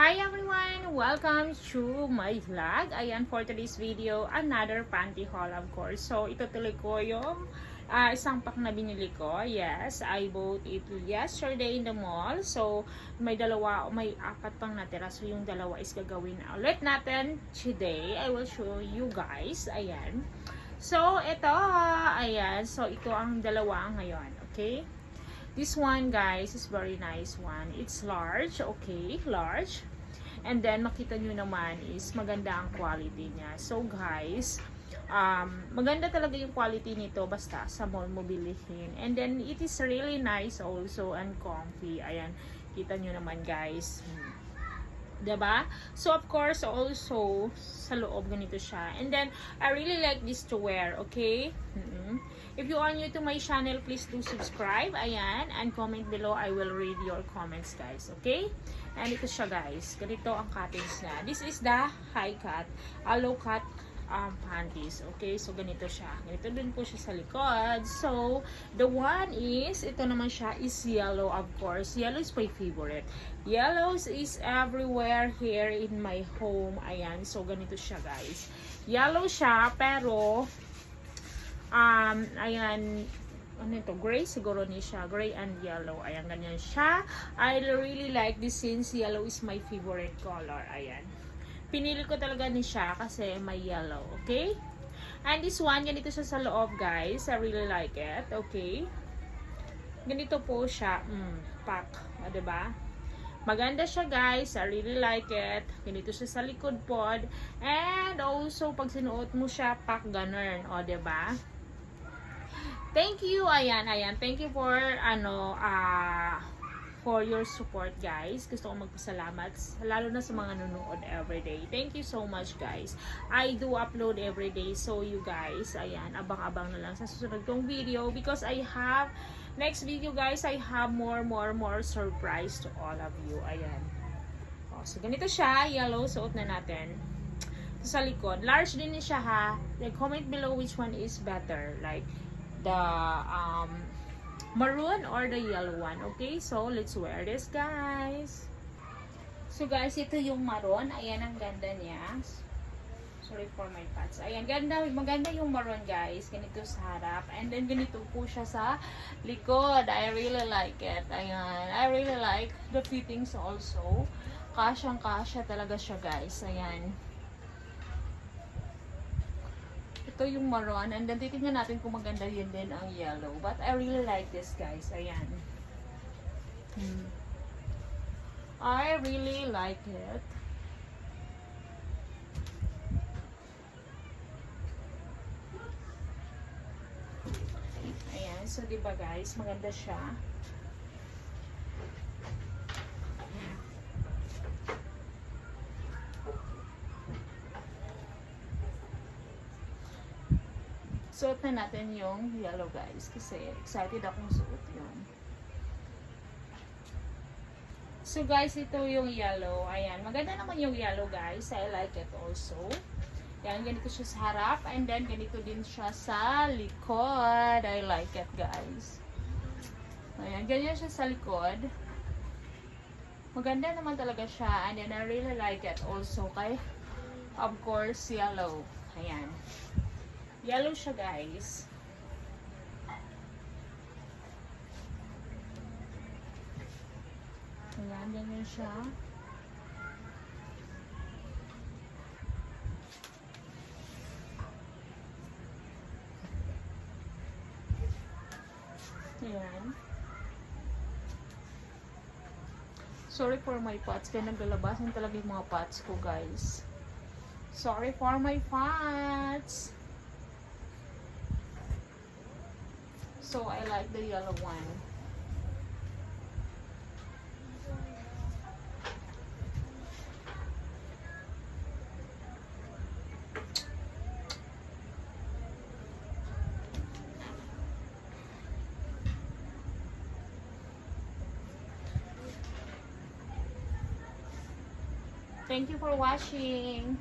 Hi everyone! Welcome to my vlog. Ayan, for today's video, another panty haul of course. So, itutuloy ko yung isang pack na binili ko. Yes, I bought it yesterday in the mall. So, may apat pang natira. So, yung dalawa is gagawin ulit natin today. I will show you guys. Ayan. So, ito. Ayan. So, ito ang dalawa ngayon. Okay? This one guys is very nice one. It's large, okay, large. And then makita nyo naman is maganda ang quality niya. So guys, maganda talaga yung quality nito basta sa mall mo bilihin. And then it is really nice also and comfy. Ayan, kita nyo naman guys. Diba? So of course also sa loob ganito siya. And then I really like this to wear, okay? If you are new to my channel, please do subscribe. Ayan, and comment below. I will read your comments guys, okay? And ito siya guys. Ganito ang cuttings niya. This is the high cut, low cut panties. Okay, so ganito siya. Ganito din po siya sa likod. So, the one is, ito naman siya is yellow of course. Yellow is my favorite. Yellows is everywhere here in my home. Ayan, so ganito siya guys. Yellow siya, pero ayan, ano ito, gray siguro ni siya, gray and yellow. Ayan, ganyan siya. I really like this since yellow is my favorite color. Ayan, pinili ko talaga ni siya kasi may yellow, okay? And this one, ganito siya sa loob guys. I really like it, okay? Ganito po siya, pack, diba? Maganda siya guys, I really like it. Ganito siya sa likod pod. And also, pag sinuot mo siya, pack ganun, o diba? Thank you, ayan, thank you for, for your support guys. Gusto kong magpasalamat, lalo na sa mga nanonood everyday. Thank you so much guys. I do upload everyday, so you guys, ayan, abang-abang na lang sa susunod kong video because I have, next video guys, I have more surprise to all of you. Ayan. O, so ganito siya, yellow, suot na natin. Sa likod, large din siya ha. Like, comment below which one is better. Like, the maroon or the yellow one. Okay, so let's wear this guys. So guys, ito yung maroon. Ayan, ang ganda niya. Sorry for my pants. Ayan, maganda yung maroon guys. Ganito sa harap. And then ganito po siya sa likod. I really like it. Ayan, I really like the fittings also. Kasyang-kasya talaga siya guys. Ayan. Ito yung maroon, and then titingnan natin kung maganda yun din ang yellow. But I really like this guys. Ayan. I really like it. Ayan. So diba guys, maganda siya. Suot na natin yung yellow guys kasi excited akong suot yun. So guys, ito yung yellow. Ayan, maganda naman yung yellow guys. I like it also. Ayan, ganito siya sa harap and then ganito din siya sa likod. I like it guys. Ayan, ganyan siya sa likod. Maganda naman talaga siya and then I really like it also kay of course yellow. Ayan. Yellow siya guys. Ayan, ganyan siya. Ayan. Sorry for my pots. Kaya naglalabasan talaga yung mga pots ko guys. Sorry for my pots. So, I like the yellow one. Thank you for watching.